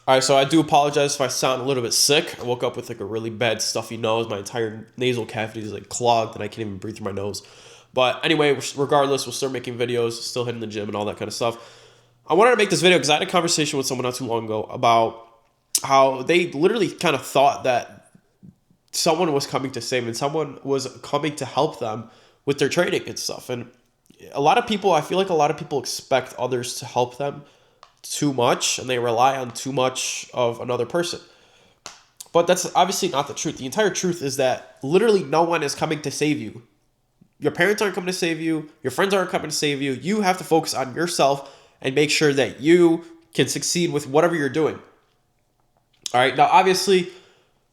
All right, so I do apologize if I sound a little bit sick. I woke up with like a really bad stuffy nose. My entire nasal cavity is like clogged, and I can't even breathe through my nose. But anyway, regardless, we'll start making videos, still hitting the gym and all that kind of stuff. I wanted to make this video because I had a conversation with someone not too long ago about how they literally kind of thought that someone was coming to save them and someone was coming to help them with their training and stuff. And a lot of people, I feel like a lot of people expect others to help them too much and they rely on too much of another person. But that's obviously not the truth. The entire truth is that literally no one is coming to save you. Your parents aren't coming to save you. Your friends aren't coming to save you. You have to focus on yourself and make sure that you can succeed with whatever you're doing. All right. Now, obviously,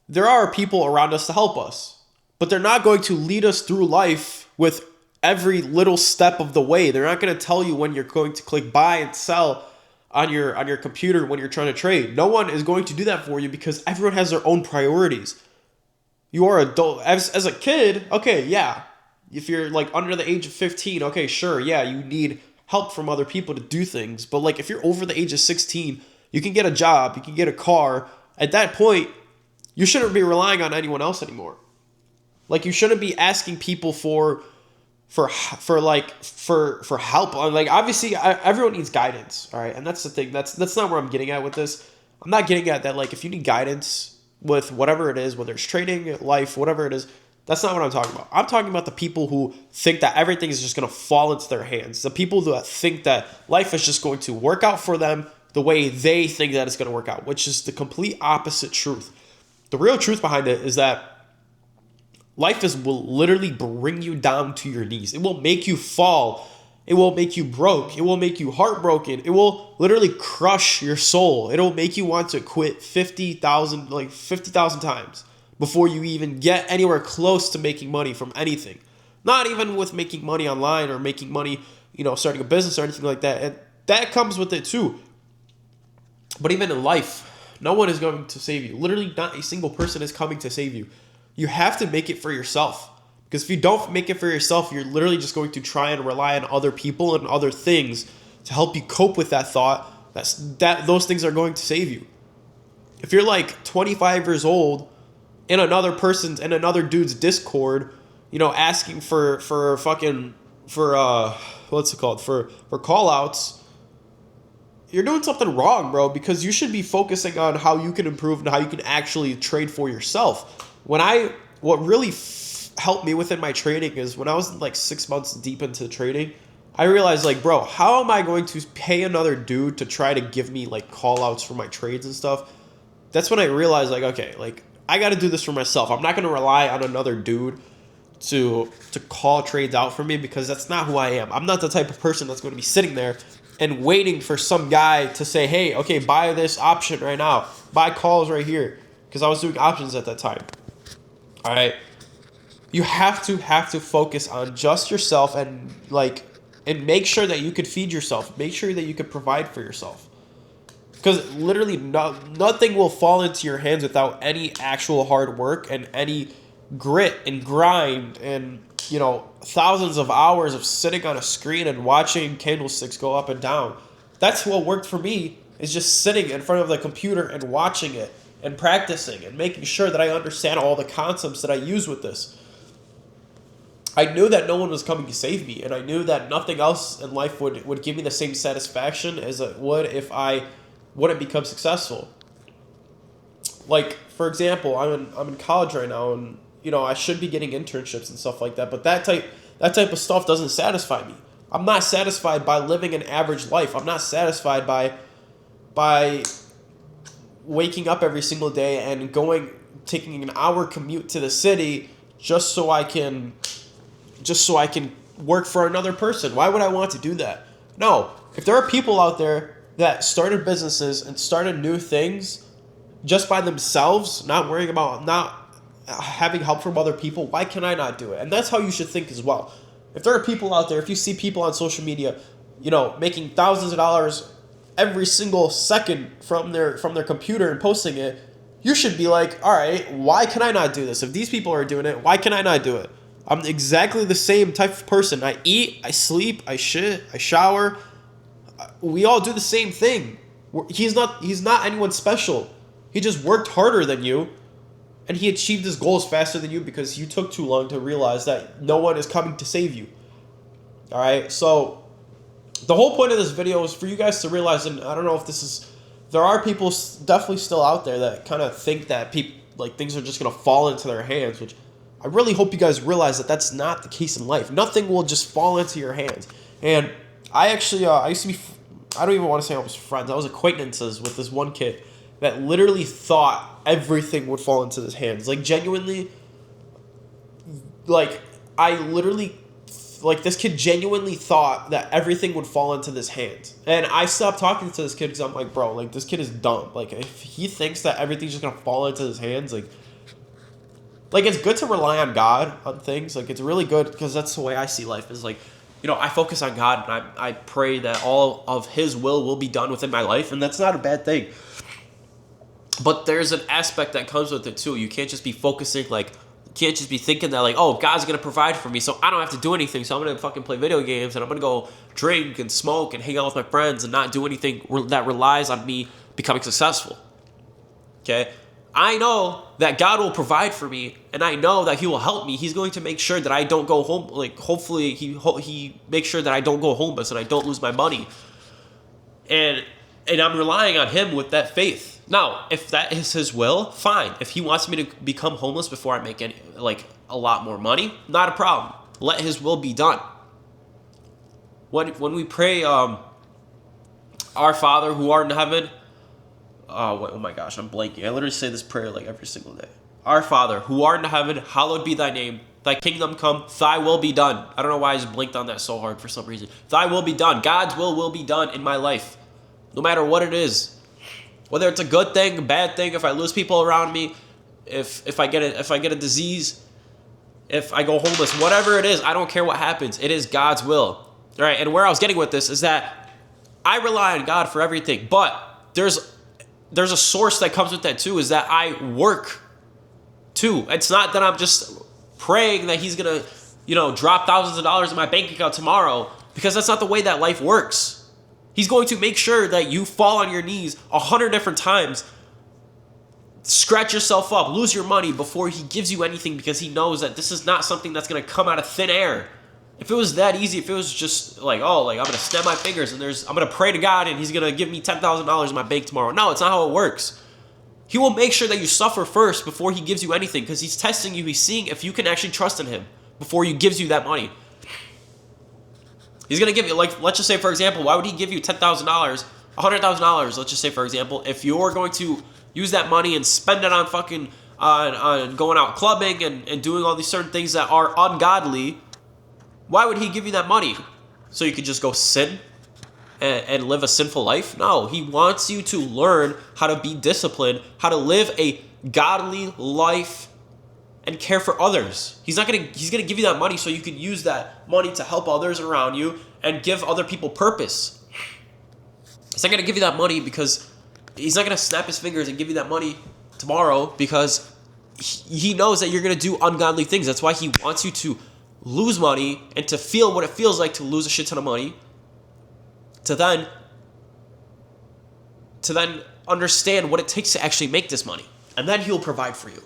there are people around us to help us, but they're not going to lead us through life with every little step of the way. They're not going to tell you when you're going to click buy and sell on your computer when you're trying to trade. No one is going to do that for you because everyone has their own priorities. You are adult as a kid, okay, yeah. If you're like under the age of 15, okay, sure, yeah, you need help from other people to do things. But like if you're over the age of 16, you can get a job, you can get a car. At that point, you shouldn't be relying on anyone else anymore. Like you shouldn't be asking people for help. Like obviously everyone needs guidance, all right? And that's the thing. That's not where I'm getting at with this. I'm not getting at that like if you need guidance with whatever it is, whether it's trading, life, whatever it is, that's not what I'm talking about. I'm talking about the people who think that everything is just going to fall into their hands. The people that think that life is just going to work out for them the way they think that it's going to work out, which is the complete opposite truth. The real truth behind it is that will literally bring you down to your knees. It will make you fall. It will make you broke. It will make you heartbroken. It will literally crush your soul. It'll make you want to quit 50,000 times before you even get anywhere close to making money from anything. Not even with making money online or making money, starting a business or anything like that. And that comes with it too. But even in life, no one is going to save you. Literally not a single person is coming to save you. You have to make it for yourself. Because if you don't make it for yourself, you're literally just going to try and rely on other people and other things to help you cope with that thought that those things are going to save you. If you're like 25 years old in another dude's Discord, asking for call outs, you're doing something wrong, bro, because you should be focusing on how you can improve and how you can actually trade for yourself. What really helped me within my trading is when I was like 6 months deep into trading, I realized like, bro, how am I going to pay another dude to try to give me like call outs for my trades and stuff? That's when I realized like, okay, like I got to do this for myself. I'm not going to rely on another dude to call trades out for me because that's not who I am. I'm not the type of person that's going to be sitting there and waiting for some guy to say, hey, okay, buy this option right now. Buy calls right here. Because I was doing options at that time. All right. You have to focus on just yourself and make sure that you could feed yourself. Make sure that you could provide for yourself. Because literally nothing will fall into your hands without any actual hard work and any grit and grind and, thousands of hours of sitting on a screen and watching candlesticks go up and down. That's what worked for me, is just sitting in front of the computer and watching it and practicing and making sure that I understand all the concepts that I use with this. I knew that no one was coming to save me, and I knew that nothing else in life would give me the same satisfaction as it would if I wouldn't become successful. Like, for example, I'm in college right now, and I should be getting internships and stuff like that, but that type of stuff doesn't satisfy me. I'm not satisfied by living an average life. I'm not satisfied by waking up every single day and taking an hour commute to the city just so I can work for another person. Why would I want to do that? No. If there are people out there that started businesses and started new things just by themselves, not worrying about not having help from other people, why can I not do it? And that's how you should think as well. If there are people out there, if you see people on social media, making thousands of dollars every single second from their computer and posting it, you should be like, all right, why can I not do this? If these people are doing it, why can I not do it? I'm exactly the same type of person. I eat, I sleep, I shit, I shower. We all do the same thing. He's not anyone special. He just worked harder than you, and he achieved his goals faster than you because you took too long to realize that no one is coming to save you. All right, so the whole point of this video is for you guys to realize, and I don't know if this is, there are people definitely still out there that kind of think that things are just gonna fall into their hands, which I really hope you guys realize that that's not the case in life. Nothing will just fall into your hands. And I actually, I used to be, I don't even want to say I was friends. I was acquaintances with this one kid that literally thought everything would fall into his hands. Like, genuinely, like, this kid genuinely thought that everything would fall into his hands. And I stopped talking to this kid because I'm like, bro, like, this kid is dumb. Like, if he thinks that everything's just going to fall into his hands, like, it's good to rely on God on things. Like, it's really good because that's the way I see life is, like, you know, I focus on God and I pray that all of His will be done within my life. And that's not a bad thing. But there's an aspect that comes with it too. You can't just be focusing, like, you can't just be thinking that, like, oh, God's going to provide for me, so I don't have to do anything. So I'm going to fucking play video games and I'm going to go drink and smoke and hang out with my friends and not do anything that relies on me becoming successful. Okay? I know that God will provide for me, and I know that He will help me. He's going to make sure that I don't go home. Like, hopefully, He makes sure that I don't go homeless and I don't lose my money. And I'm relying on Him with that faith. Now, if that is His will, fine. If He wants me to become homeless before I make a lot more money, not a problem. Let His will be done. When we pray, Our Father who art in heaven. Oh my gosh, I'm blanking. I literally say this prayer like every single day. Our Father, who art in heaven, hallowed be thy name. Thy kingdom come, thy will be done. I don't know why I just blinked on that so hard for some reason. Thy will be done. God's will be done in my life. No matter what it is. Whether it's a good thing, a bad thing, if I lose people around me, if I get a disease, if I go homeless, whatever it is, I don't care what happens. It is God's will. All right, and where I was getting with this is that I rely on God for everything, but there's a source that comes with that too, is that I work too. It's not that I'm just praying that He's going to, drop thousands of dollars in my bank account tomorrow, because that's not the way that life works. He's going to make sure that you fall on your knees 100 different times, scratch yourself up, lose your money before He gives you anything, because He knows that this is not something that's going to come out of thin air. If it was that easy, if it was just like, I'm going to snap my fingers and I'm going to pray to God and He's going to give me $10,000 in my bank tomorrow. No, it's not how it works. He will make sure that you suffer first before He gives you anything, because He's testing you. He's seeing if you can actually trust in Him before He gives you that money. He's going to give you, like, let's just say, for example, why would He give you $10,000, $100,000, let's just say, for example, if you're going to use that money and spend it on fucking, on going out clubbing and doing all these certain things that are ungodly. Why would He give you that money? So you could just go sin and live a sinful life? No, He wants you to learn how to be disciplined, how to live a godly life and care for others. He's gonna give you that money so you can use that money to help others around you and give other people purpose. He's not gonna give you that money because He's not gonna snap His fingers and give you that money tomorrow, because He knows that you're gonna do ungodly things. That's why He wants you to lose money and to feel what it feels like to lose a shit ton of money, to then understand what it takes to actually make this money, and then He'll provide for you.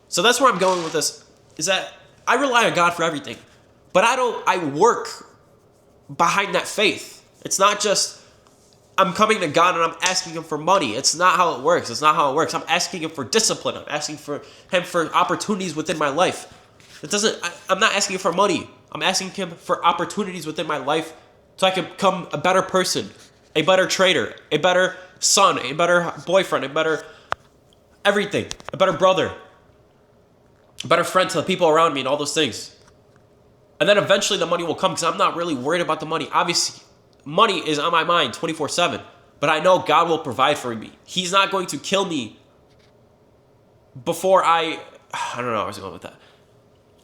So that's where I'm going with this, is that I rely on God for everything, but I work behind that faith. It's not just I'm coming to God and I'm asking Him for money. It's not how it works. It's not how it works. I'm asking Him for discipline. I'm asking for Him for opportunities within my life. I'm not asking Him for money. I'm asking Him for opportunities within my life so I can become a better person, a better trader, a better son, a better boyfriend, a better everything, a better brother, a better friend to the people around me, and all those things. And then eventually the money will come, because I'm not really worried about the money. Obviously, money is on my mind 24/7, but I know God will provide for me. He's not going to kill me before I don't know how I was going with that.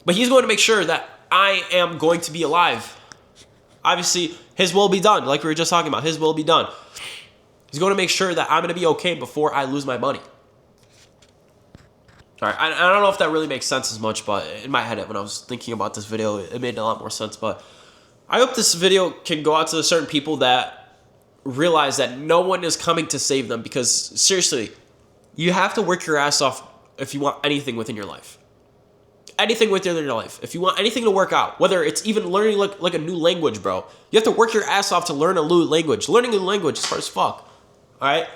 But He's going to make sure that I am going to be alive. Obviously, His will be done, like we were just talking about. His will be done. He's going to make sure that I'm going to be okay before I lose my money. All right, I don't know if that really makes sense as much, but in my head, when I was thinking about this video, it made a lot more sense. But I hope this video can go out to certain people that realize that no one is coming to save them, because seriously, you have to work your ass off if you want anything within your life. Anything within your life. If you want anything to work out, whether it's even learning like a new language, bro. You have to work your ass off to learn a new language. Learning a new language is hard as fuck. Alright?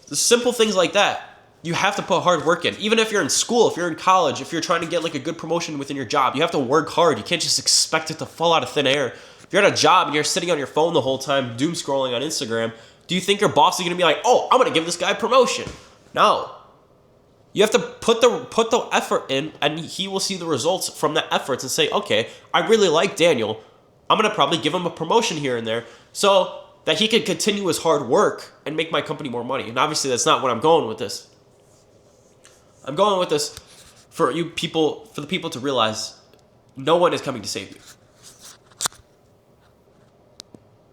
The simple things like that. You have to put hard work in. Even if you're in school, if you're in college, if you're trying to get like a good promotion within your job, you have to work hard. You can't just expect it to fall out of thin air. If you're at a job and you're sitting on your phone the whole time, doom scrolling on Instagram, do you think your boss is going to be like, oh, I'm going to give this guy a promotion? No. You have to put the effort in, and he will see the results from the efforts and say, okay, I really like Daniel. I'm going to probably give him a promotion here and there so that he can continue his hard work and make my company more money. And obviously that's not where I'm going with this. I'm going with this for you people, for the people to realize no one is coming to save you.